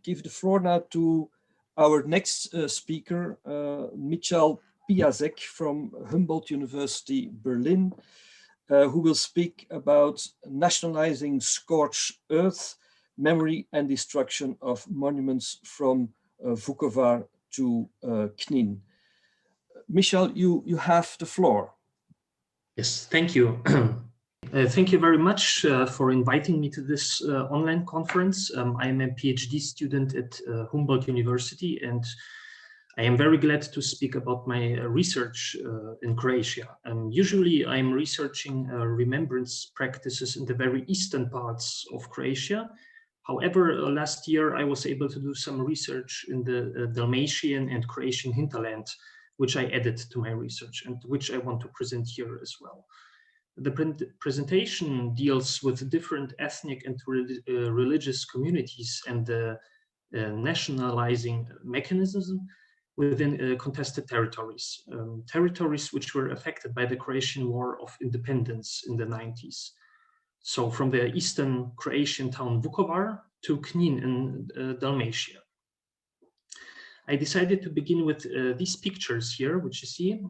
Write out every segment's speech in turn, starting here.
give the floor now to our next speaker, Piasek from Humboldt University, Berlin, who will speak about nationalizing scorched earth, memory and destruction of monuments from Vukovar to Knin. Michel, you have the floor. Yes, thank you. Thank you very much for inviting me to this online conference. I am a PhD student at Humboldt University, and I am very glad to speak about my research in Croatia. Usually I'm researching remembrance practices in the very eastern parts of Croatia. However, last year I was able to do some research in the Dalmatian and Croatian hinterland, which I added to my research and which I want to present here as well. The presentation deals with different ethnic and religious communities and the nationalizing mechanism within contested territories, territories which were affected by the Croatian War of Independence in the 90s. So from the eastern Croatian town Vukovar to Knin in Dalmatia. I decided to begin with these pictures here, which you see,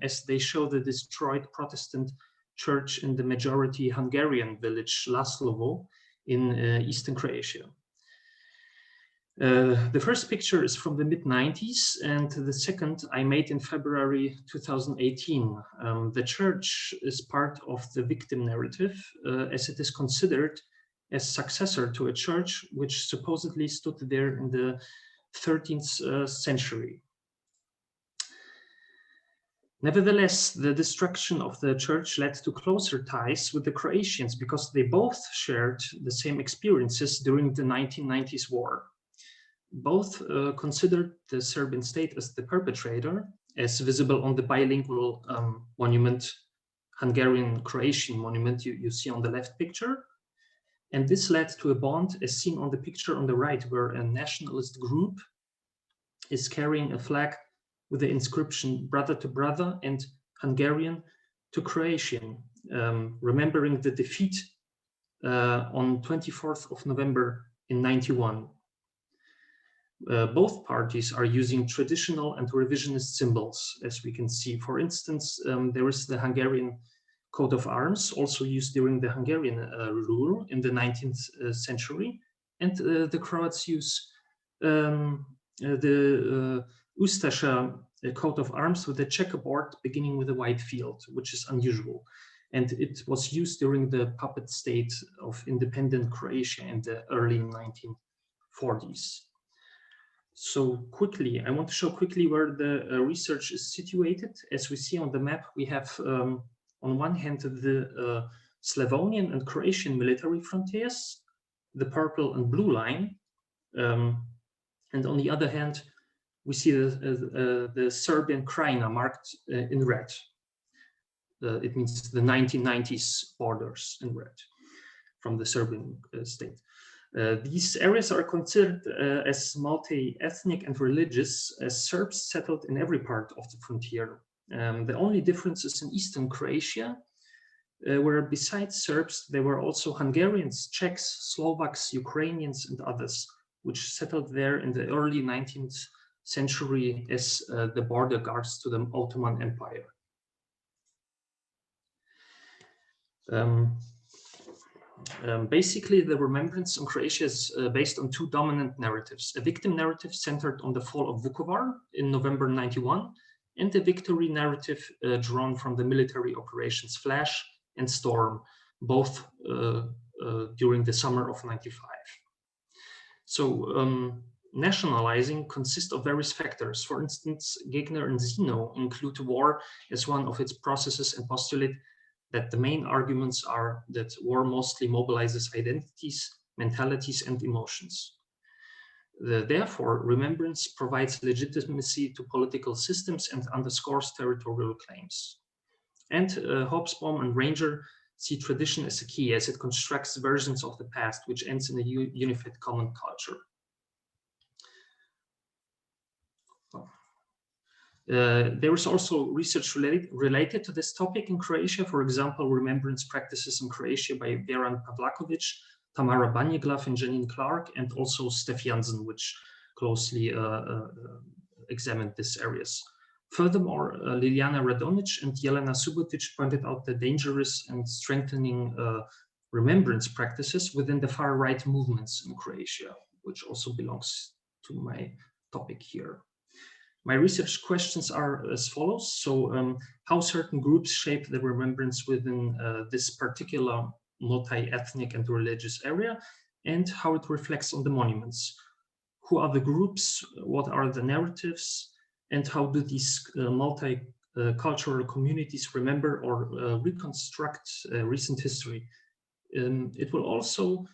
as they show the destroyed Protestant church in the majority Hungarian village Laslovo in eastern Croatia. The first picture is from the mid-90s, and the second I made in February 2018. The church is part of the victim narrative, as it is considered as successor to a church which supposedly stood there in the 13th century. Nevertheless, the destruction of the church led to closer ties with the Croatians because they both shared the same experiences during the 1990s war. Both considered the Serbian state as the perpetrator, as visible on the bilingual monument, Hungarian-Croatian monument you see on the left picture. And this led to a bond as seen on the picture on the right, where a nationalist group is carrying a flag with the inscription brother to brother and Hungarian to Croatian, remembering the defeat on 24th of November in 91. Both parties are using traditional and revisionist symbols, as we can see. For instance, there is the Hungarian coat of arms, also used during the Hungarian rule in the 19th century, and the Croats use the Ustasha coat of arms with a checkerboard beginning with a white field, which is unusual. And it was used during the puppet state of independent Croatia in the early 1940s. So quickly, I want to show quickly where the research is situated. As we see on the map, we have on one hand the Slavonian and Croatian military frontiers, the purple and blue line, and on the other hand, we see the Serbian Krajina marked in red. It means the 1990s borders in red from the Serbian state. These areas are considered as multi-ethnic and religious, as Serbs settled in every part of the frontier. The only difference is in eastern Croatia, where besides Serbs, there were also Hungarians, Czechs, Slovaks, Ukrainians, and others, which settled there in the early 19th century as the border guards to the Ottoman Empire. Basically, the remembrance in Croatia is based on two dominant narratives: a victim narrative centered on the fall of Vukovar in November 91, and a victory narrative drawn from the military operations Flash and Storm, both during the summer of 95. So nationalizing consists of various factors. For instance, Gegner and Zeno include war as one of its processes and postulate that the main arguments are that war mostly mobilizes identities, mentalities, and emotions. Therefore, remembrance provides legitimacy to political systems and underscores territorial claims. And Hobsbawm and Ranger see tradition as a key, as it constructs versions of the past, which ends in a unified common culture. There is also research related to this topic in Croatia. For example, remembrance practices in Croatia by Veran Pavlakovic Tamara Banieglav and Janine Clark, and also Steph Jansen, which closely examined these areas. Furthermore, Liliana Radonic and Jelena Subotic pointed out the dangerous and strengthening remembrance practices within the far-right movements in Croatia, which also belongs to my topic here. My research questions are as follows. So how certain groups shape the remembrance within this particular multi-ethnic and religious area, and how it reflects on the monuments. Who are the groups? What are the narratives? And how do these multi-cultural communities remember or reconstruct recent history? It will also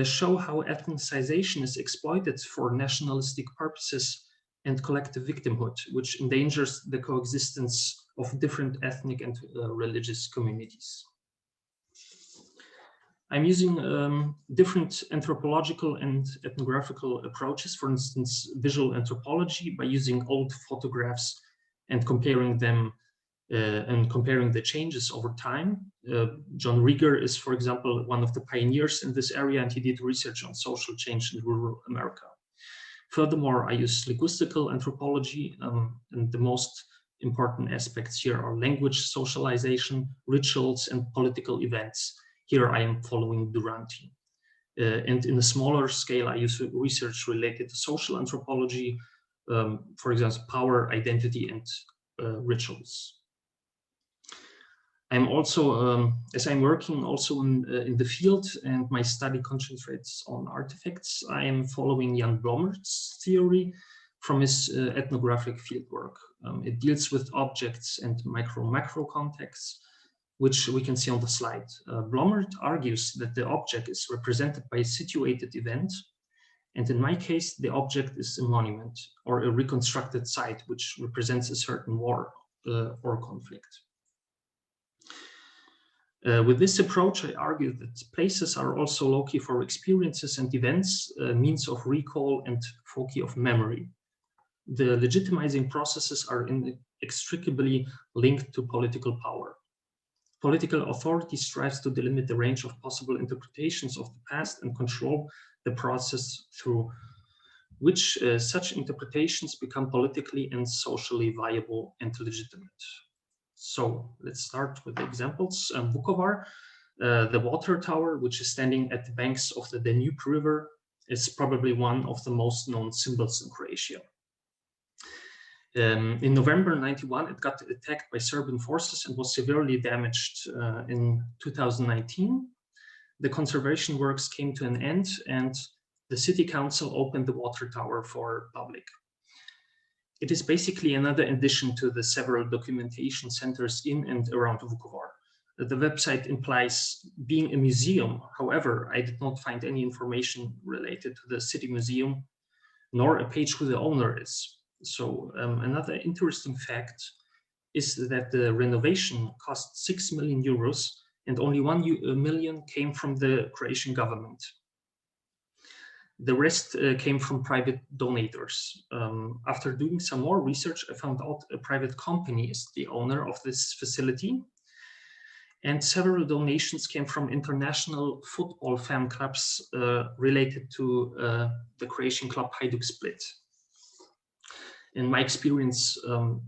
show how ethnicization is exploited for nationalistic purposes and collective victimhood, which endangers the coexistence of different ethnic and religious communities. I'm using different anthropological and ethnographical approaches, for instance, visual anthropology, by using old photographs and comparing them and comparing the changes over time. John Rieger is, for example, one of the pioneers in this area, and he did research on social change in rural America. Furthermore, I use linguistical anthropology, and the most important aspects here are language, socialization, rituals, and political events. Here I am following Duranty. And in a smaller scale, I use research related to social anthropology, for example, power, identity, and rituals. I'm also, as I'm working also in the field and my study concentrates on artifacts, I am following Jan Blommert's theory from his ethnographic fieldwork. It deals with objects and macro contexts, which we can see on the slide. Blommert argues that the object is represented by a situated event, and in my case, the object is a monument or a reconstructed site, which represents a certain war or conflict. With this approach, I argue that places are also loci for experiences and events, means of recall and foci of memory. The legitimizing processes are inextricably linked to political power. Political authority strives to delimit the range of possible interpretations of the past and control the process through which such interpretations become politically and socially viable and legitimate. So let's start with the examples. Vukovar, the water tower, which is standing at the banks of the Danube River, is probably one of the most known symbols in Croatia. In November 91, it got attacked by Serbian forces and was severely damaged in 2019. The conservation works came to an end and the city council opened the water tower for public. It is basically another addition to the several documentation centers in and around Vukovar. The website implies being a museum. However, I did not find any information related to the city museum, nor a page who the owner is. So another interesting fact is that the renovation cost 6 million euros and only 1 million came from the Croatian government. The rest came from private donators. After doing some more research, I found out a private company is the owner of this facility. And several donations came from international football fan clubs related to the Croatian club Hajduk Split. In my experience,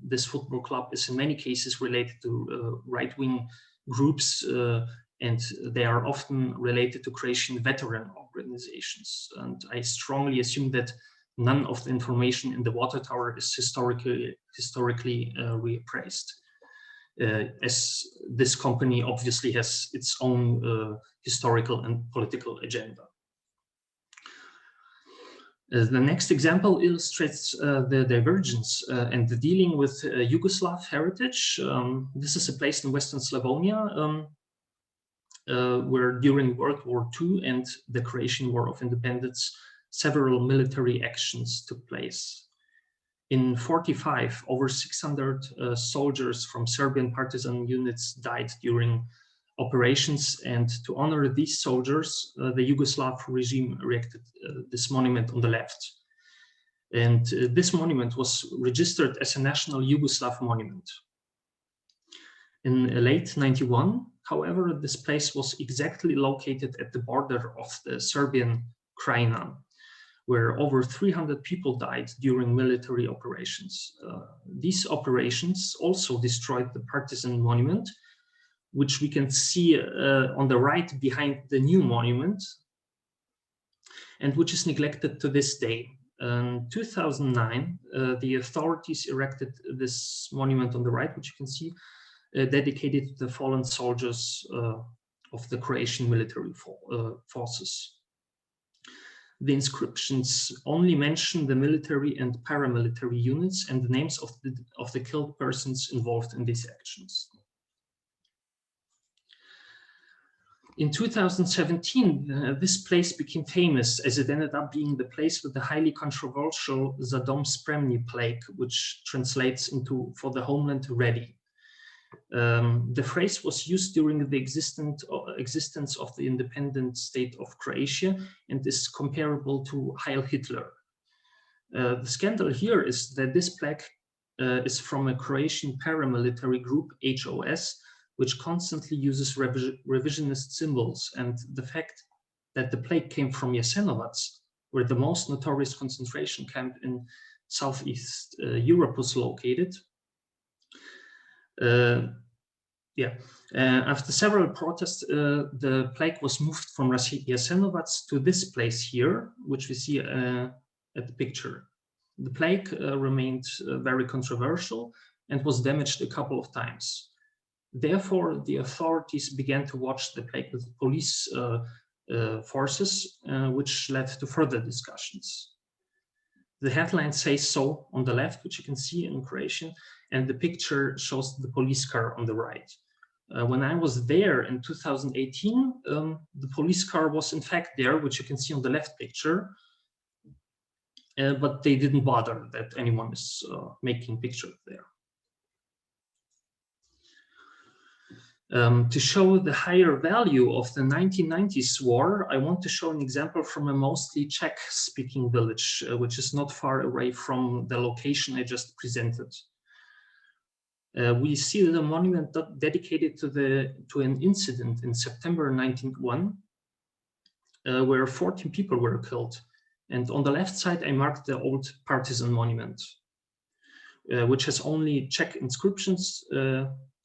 this football club is in many cases related to right-wing groups, and they are often related to Croatian veteran organizations. And I strongly assume that none of the information in the water tower is historically reappraised, as this company obviously has its own historical and political agenda. The next example illustrates the divergence and the dealing with Yugoslav heritage. This is a place in Western Slavonia where during World War II and the Croatian War of Independence, several military actions took place. In 1945, over 600 soldiers from Serbian partisan units died during operations, and to honor these soldiers, the Yugoslav regime erected this monument on the left. And this monument was registered as a national Yugoslav monument. In late 91, however, this place was exactly located at the border of the Serbian Krajina, where over 300 people died during military operations. These operations also destroyed the partisan monument, which we can see on the right behind the new monument, and which is neglected to this day. In 2009, the authorities erected this monument on the right, which you can see, dedicated to the fallen soldiers of the Croatian military forces. The inscriptions only mention the military and paramilitary units and the names of the killed persons involved in these actions. In 2017, this place became famous as it ended up being the place with the highly controversial Za dom spremni plaque, which translates into "for the homeland ready." The phrase was used during the existence of the independent state of Croatia and is comparable to Heil Hitler. The scandal here is that this plaque is from a Croatian paramilitary group, HOS, which constantly uses revisionist symbols, and the fact that the plaque came from Jasenovac, where the most notorious concentration camp in Southeast Europe was located. After several protests, the plaque was moved from Jasenovac to this place here, which we see at the picture. The plaque remained very controversial and was damaged a couple of times. Therefore, the authorities began to watch the plaque with police forces, which led to further discussions. The headline says so on the left, which you can see in Croatian, and the picture shows the police car on the right. When I was there in 2018, the police car was in fact there, which you can see on the left picture, but they didn't bother that anyone is making pictures there. To show the higher value of the 1990s war, I want to show an example from a mostly Czech-speaking village, which is not far away from the location I just presented. We see the monument dedicated to an incident in September 1991, where 14 people were killed. And on the left side, I marked the old partisan monument, which has only Czech inscriptions,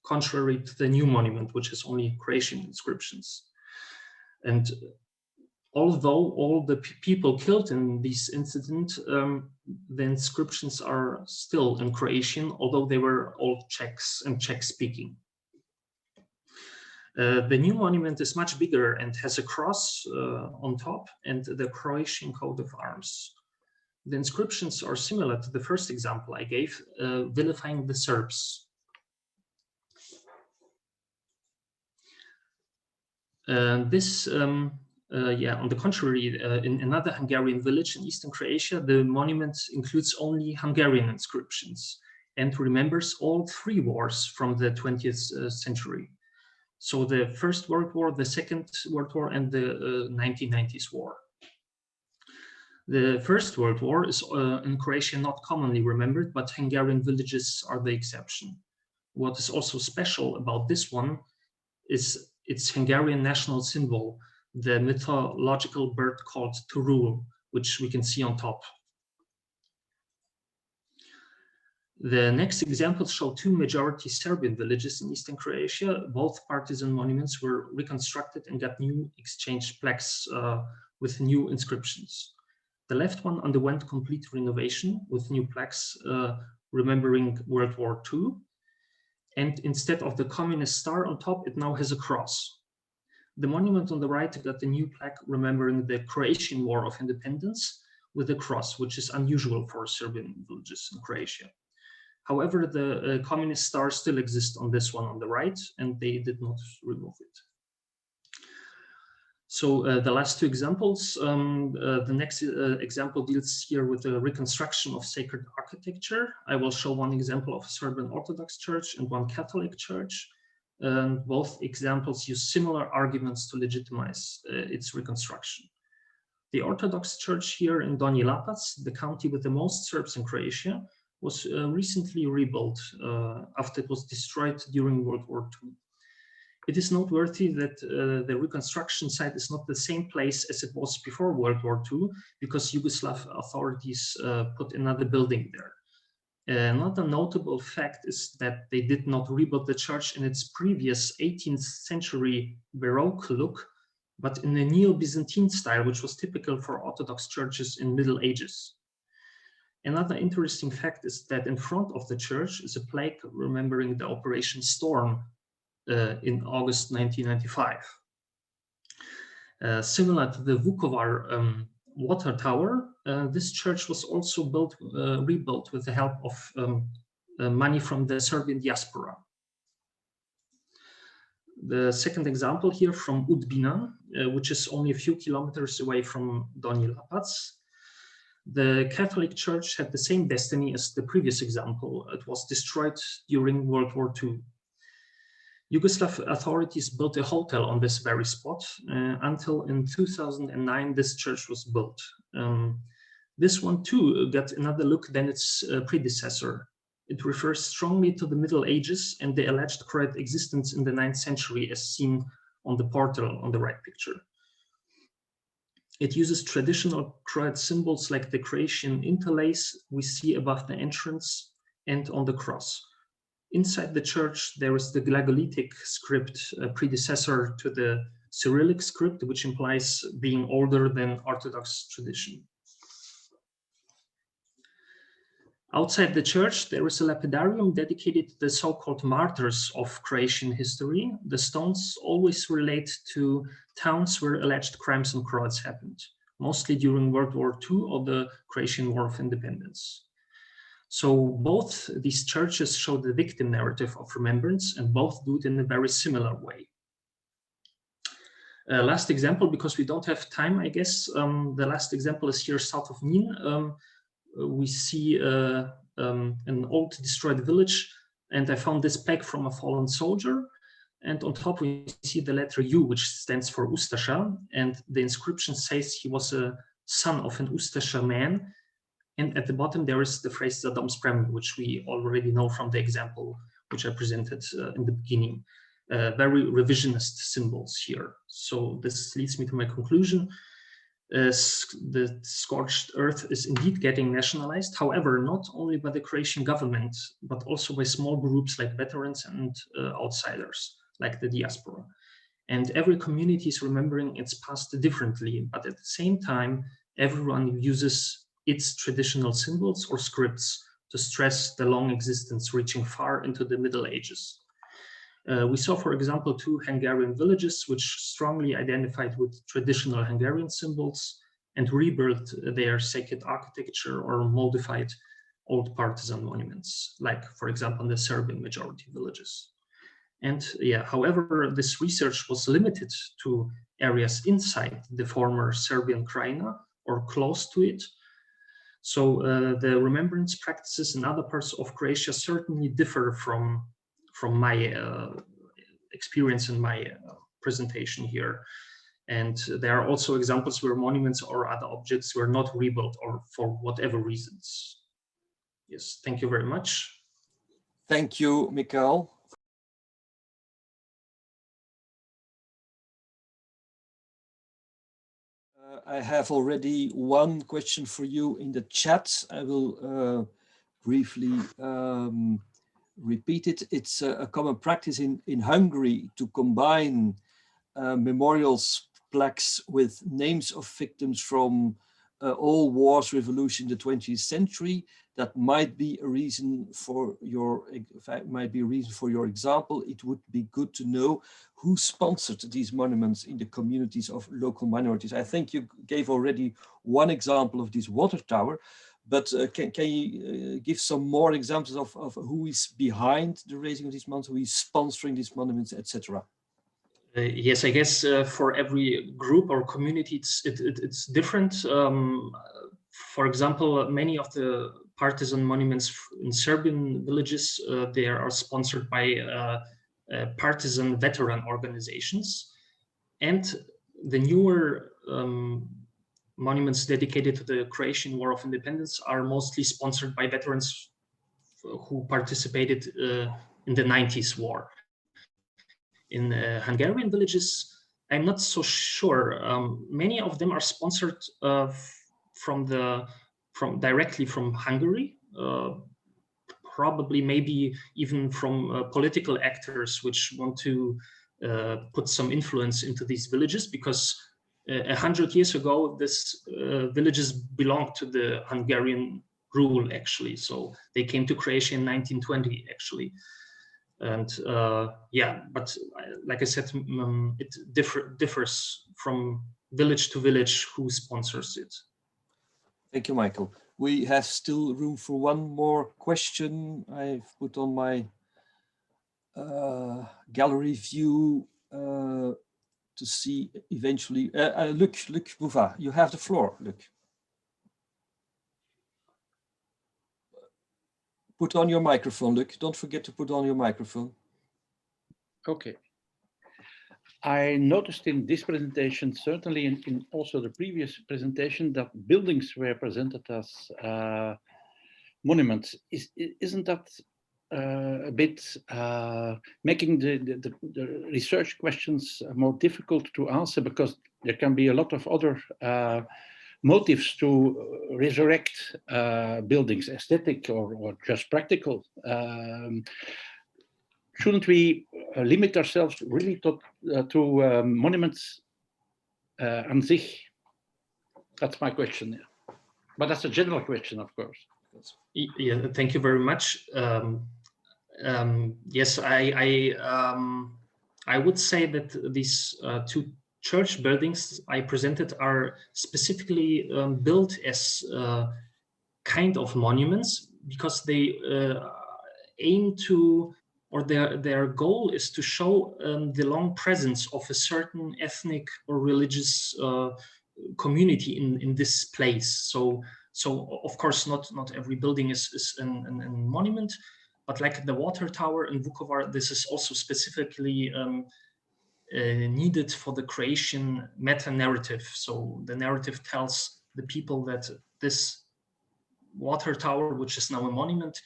contrary to the new monument, which has only Croatian inscriptions. And although all the people killed in this incident, the inscriptions are still in Croatian, although they were all Czechs and Czech-speaking. The new monument is much bigger and has a cross on top and the Croatian coat of arms. The inscriptions are similar to the first example I gave, vilifying the Serbs. On the contrary, in another Hungarian village in eastern Croatia, the monument includes only Hungarian inscriptions and remembers all three wars from the 20th century. So the First World War, the Second World War, and the 1990s war. The First World War is in Croatia not commonly remembered, but Hungarian villages are the exception. What is also special about this one is its Hungarian national symbol, the mythological bird called Turul, which we can see on top. The next examples show two majority Serbian villages in eastern Croatia. Both partisan monuments were reconstructed and got new exchange plaques with new inscriptions. The left one underwent complete renovation with new plaques remembering World War II. And instead of the communist star on top, it now has a cross. The monument on the right got a new plaque remembering the Croatian War of Independence with a cross, which is unusual for Serbian villages in Croatia. However, the communist star still exists on this one on the right, and they did not remove it. So the last two examples, the next example deals here with the reconstruction of sacred architecture. I will show one example of a Serbian Orthodox church and one Catholic church. Both examples use similar arguments to legitimize its reconstruction. The Orthodox church here in Donji Lapac, the county with the most Serbs in Croatia, was recently rebuilt after it was destroyed during World War II. It is noteworthy that the reconstruction site is not the same place as it was before World War II, because Yugoslav authorities put another building there. Another notable fact is that they did not rebuild the church in its previous 18th century Baroque look, but in a Neo-Byzantine style, which was typical for Orthodox churches in Middle Ages. Another interesting fact is that in front of the church is a plaque remembering the Operation Storm in August 1995. Similar to the Vukovar water tower, this church was also rebuilt with the help of money from the Serbian diaspora. The second example here from Udbina, which is only a few kilometers away from Donji Lapac. The Catholic Church had the same destiny as the previous example. It was destroyed during World War II. Yugoslav authorities built a hotel on this very spot until in 2009 this church was built. This one too got another look than its predecessor. It refers strongly to the Middle Ages and the alleged Croat existence in the 9th century as seen on the portal on the right picture. It uses traditional Croat symbols like the Croatian interlace we see above the entrance and on the cross. Inside the church, there is the Glagolitic script, predecessor to the Cyrillic script, which implies being older than Orthodox tradition. Outside the church, there is a lapidarium dedicated to the so-called martyrs of Croatian history. The stones always relate to towns where alleged crimes and Croats happened, mostly during World War II or the Croatian War of Independence. So both these churches show the victim narrative of remembrance, and both do it in a very similar way. Last example, because we don't have time, I guess, the last example is here south of Nin. We see an old destroyed village, and I found this plaque from a fallen soldier. And on top we see the letter U, which stands for Ustasha, and the inscription says he was a son of an Ustasha man. And at the bottom there is the phrase Zadom Sprem, which we already know from the example which I presented in the beginning. Very revisionist symbols here. So this leads me to my conclusion. The scorched earth is indeed getting nationalized, however, not only by the Croatian government, but also by small groups like veterans and outsiders, like the diaspora. And every community is remembering its past differently, but at the same time, everyone uses its traditional symbols or scripts to stress the long existence reaching far into the Middle Ages. We saw, for example, 2 Hungarian villages which strongly identified with traditional Hungarian symbols and rebuilt their sacred architecture or modified old partisan monuments, like, for example, in the Serbian majority villages. And yeah, however, this research was limited to areas inside the former Serbian Krajina or close to it. So the remembrance practices in other parts of Croatia certainly differ from my experience in my presentation here. And there are also examples where monuments or other objects were not rebuilt or for whatever reasons. Yes, thank you very much. Thank you, Mikael. I have already one question for you in the chat. I will briefly repeat it. It's a common practice in Hungary to combine memorials plaques with names of victims from all wars, revolution in the 20th century. That might be a reason for your example. It would be good to know who sponsored these monuments in the communities of local minorities. I think you gave already one example of this water tower, but can you give some more examples of who is behind the raising of these monuments, who is sponsoring these monuments, etc.? Yes, I guess for every group or community, it's different. For example, many of the partisan monuments in Serbian villages, they are sponsored by partisan veteran organizations. And the newer monuments dedicated to the Croatian War of Independence are mostly sponsored by veterans who participated in the 90s war. In Hungarian villages, I'm not so sure. Many of them are sponsored directly from Hungary, probably maybe even from political actors which want to put some influence into these villages, because 100 years ago, this villages belonged to the Hungarian rule, actually. So they came to Croatia in 1920, actually. And yeah, but like I said, it differs from village to village who sponsors it. Thank you, Michael. We have still room for one more question. I've put on my gallery view to see eventually. Luc Bouvard, you have the floor, Luc. Put on your microphone, Luc. Don't forget to put on your microphone. Okay. I noticed in this presentation, certainly in also the previous presentation, that buildings were presented as monuments. Isn't that a bit making the research questions more difficult to answer, because there can be a lot of other motives to resurrect buildings, aesthetic or just practical. Shouldn't we limit ourselves really to monuments on sich? That's my question. Yeah. But that's a general question, of course. Yeah, thank you very much. Yes, I would say that these two church buildings I presented are specifically built as kind of monuments, because they aim to, or their goal is to show the long presence of a certain ethnic or religious community in this place. So of course not every building is a monument, but like the water tower in Vukovar, this is also specifically needed for the Croatian meta-narrative. So the narrative tells the people that this water tower, which is now a monument,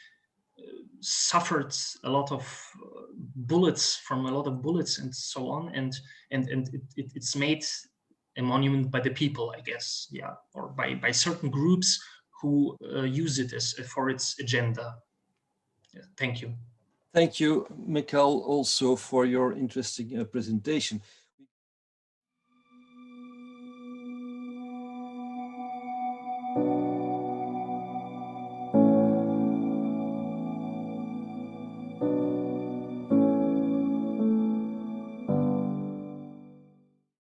suffered a lot of bullets and so on, and it's made a monument by the people, I guess, yeah, or by certain groups who use it as for its agenda. Yeah, thank you. Thank you, Michael, also for your interesting presentation.